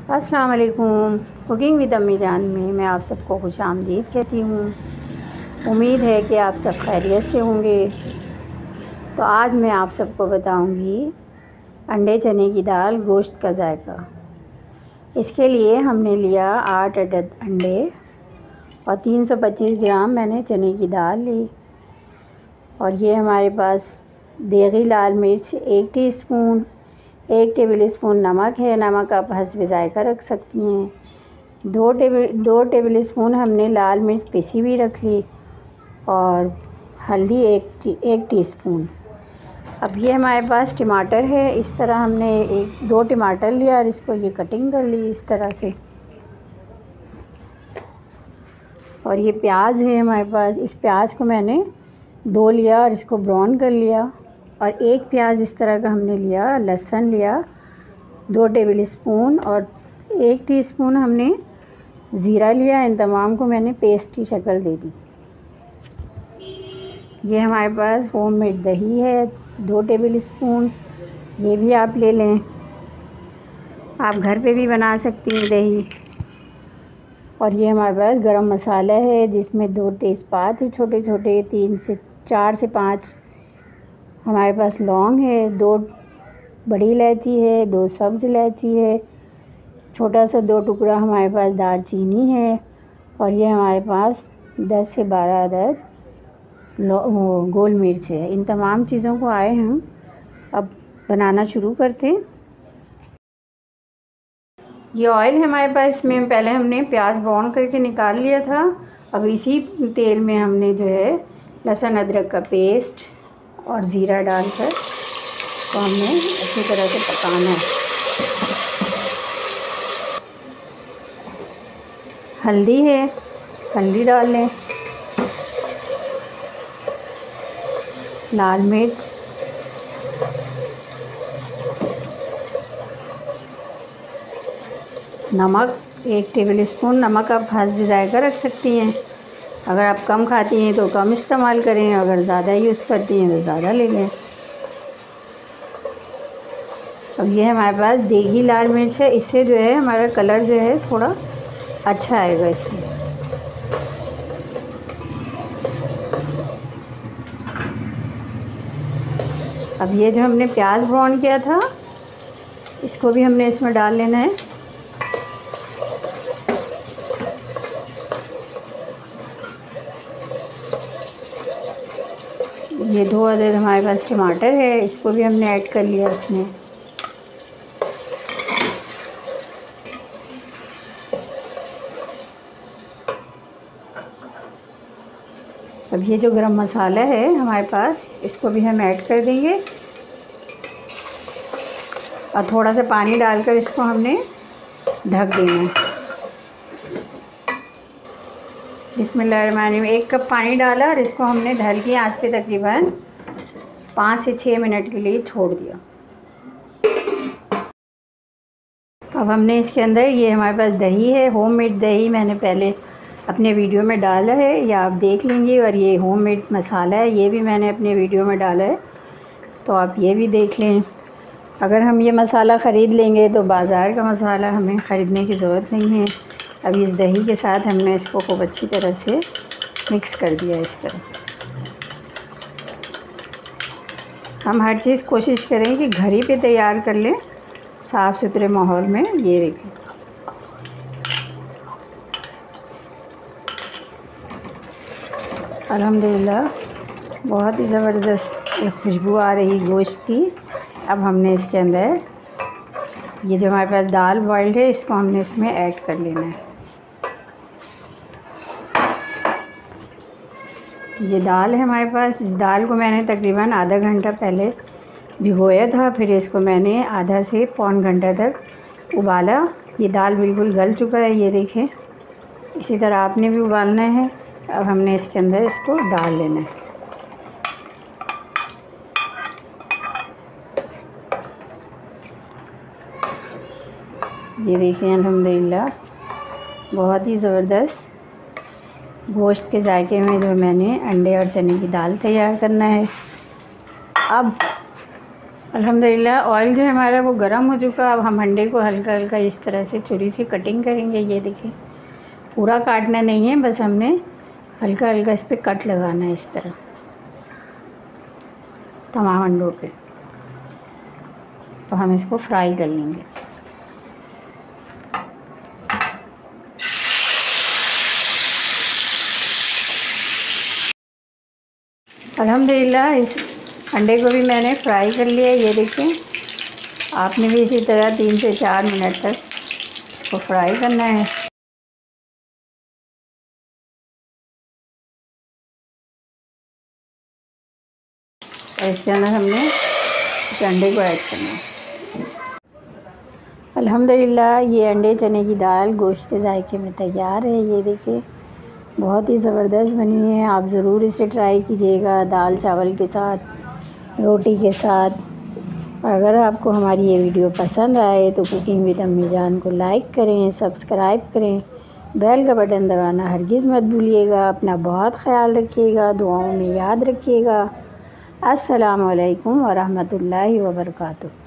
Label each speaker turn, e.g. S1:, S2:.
S1: अस्सलाम वालेकुम। Cooking with अम्मी जान में मैं आप सबको खुशामदीद कहती हूँ। उम्मीद है कि आप सब खैरियत से होंगे। तो आज मैं आप सबको बताऊँगी अंडे चने की दाल गोश्त का जायका। इसके लिए हमने लिया 8 अदद अंडे और 325 ग्राम मैंने चने की दाल ली। और ये हमारे पास देगी लाल मिर्च 1 टीस्पून, 1 टेबल स्पून नमक है। नमक आप हस्ब ज़ायका रख सकती हैं। 2 टेबल स्पून हमने लाल मिर्च पिसी हुई रख ली और हल्दी 1 टीस्पून। अब ये हमारे पास टमाटर है। इस तरह हमने 2 टमाटर लिया और इसको ये कटिंग कर ली इस तरह से। और ये प्याज है हमारे पास। इस प्याज को मैंने 2 लिया और इसको ब्राउन कर लिया। और 1 प्याज इस तरह का हमने लिया। लहसुन लिया 2 टेबल स्पून और 1 टीस्पून हमने ज़ीरा लिया। इन तमाम को मैंने पेस्ट की शक्ल दे दी। ये हमारे पास होममेड दही है 2 टेबल स्पून, ये भी आप ले लें। आप घर पे भी बना सकती हैं दही। और ये हमारे पास गरम मसाला है जिसमें 2 तेज़पात है छोटे छोटे, 4 से 5 हमारे पास लौंग है, 2 बड़ी इलायची है, 2 सब्ज़ इलायची है, छोटा सा 2 टुकड़ा हमारे पास दालचीनी है। और ये हमारे पास 10 से 12 अदद गोल मिर्च है। इन तमाम चीज़ों को आए हम अब बनाना शुरू करते हैं। ये ऑयल है हमारे पास। इसमें पहले हमने प्याज ब्राउन करके निकाल लिया था। अब इसी तेल में हमने जो है लहसुन अदरक का पेस्ट और ज़ीरा डालकर तो हमने अच्छी तरह से पकाना है। हल्दी है, हल्दी डाल लें। लाल मिर्च, नमक 1 टेबल स्पून। नमक आप हस्ब ज़ायका रख सकती हैं। अगर आप कम खाती हैं तो कम इस्तेमाल करें, अगर ज़्यादा यूज़ करती हैं तो ज़्यादा ले लें। अब ये हमारे पास देगी लाल मिर्च है। इससे जो है हमारा कलर जो है थोड़ा अच्छा आएगा इसमें। अब ये जो हमने प्याज ब्राउन किया था इसको भी हमने इसमें डाल लेना है। ये 2 अदद हमारे पास टमाटर है, इसको भी हमने ऐड कर लिया इसमें। अब ये जो गरम मसाला है हमारे पास इसको भी हम ऐड कर देंगे और थोड़ा सा पानी डालकर इसको हमने ढक देना है। बिस्मिल्लाहिर्रहमानिर्रहीम। 1 कप पानी डाला और इसको हमने हल्की आंच पे तकरीबन 5 से 6 मिनट के लिए छोड़ दिया। अब हमने इसके अंदर ये हमारे पास दही है, होममेड दही मैंने पहले अपने वीडियो में डाला है, या आप देख लेंगे। और ये होममेड मसाला है, ये भी मैंने अपने वीडियो में डाला है, तो आप ये भी देख लें। अगर हम ये मसाला ख़रीद लेंगे तो बाज़ार का मसाला हमें ख़रीदने की ज़रूरत नहीं है। अब इस दही के साथ हमने इसको खूब अच्छी तरह से मिक्स कर दिया। इस तरह हम हर चीज़ कोशिश करें कि घर ही पे तैयार कर लें, साफ़ सुथरे माहौल में। ये देखें अल्हम्दुलिल्लाह बहुत ही ज़बरदस्त एक खुशबू आ रही गोश्त की। अब हमने इसके अंदर ये जो हमारे पास दाल बॉइल्ड है इसको हमने इसमें ऐड कर लेना है। ये दाल है हमारे पास। इस दाल को मैंने तकरीबन आधा घंटा पहले भिगोया था, फिर इसको मैंने आधा से पौन घंटा तक उबाला। ये दाल बिल्कुल गल चुका है, ये देखें। इसी तरह आपने भी उबालना है। अब हमने इसके अंदर इसको डाल लेना है। ये देखें अल्हम्दुलिल्लाह बहुत ही ज़बरदस्त गोश्त के जायके में जो मैंने अंडे और चने की दाल तैयार करना है। अब अल्हम्दुलिल्लाह ऑयल जो है हमारा वो गर्म हो चुका। अब हम अंडे को हल्का हल्का इस तरह से छुरी से कटिंग करेंगे। ये देखिए, पूरा काटना नहीं है, बस हमने हल्का हल्का इस पर कट लगाना है, इस तरह तमाम अंडों पे। तो हम इसको फ्राई कर लेंगे। अल्हम्दुलिल्लाह इस अंडे को भी मैंने फ्राई कर लिया। ये देखिए, आपने भी इसी तरह 3 से 4 मिनट तक इसको फ्राई करना है। और इसके अंदर हमने इस अंडे को ऐड करना है। अल्हम्दुलिल्लाह ये अंडे चने की दाल गोश्त के जायके में तैयार है। ये देखिए, बहुत ही ज़बरदस्त बनी है। आप ज़रूर इसे ट्राई कीजिएगा, दाल चावल के साथ, रोटी के साथ। और अगर आपको हमारी ये वीडियो पसंद आए तो कुकिंग विद अम्मी जान को लाइक करें, सब्सक्राइब करें, बेल का बटन दबाना हरगिज़ मत भूलिएगा। अपना बहुत ख़याल रखिएगा, दुआओं में याद रखिएगा। अस्सलामु अलैकुम व रहमतुल्लाहि व बरकातुहू।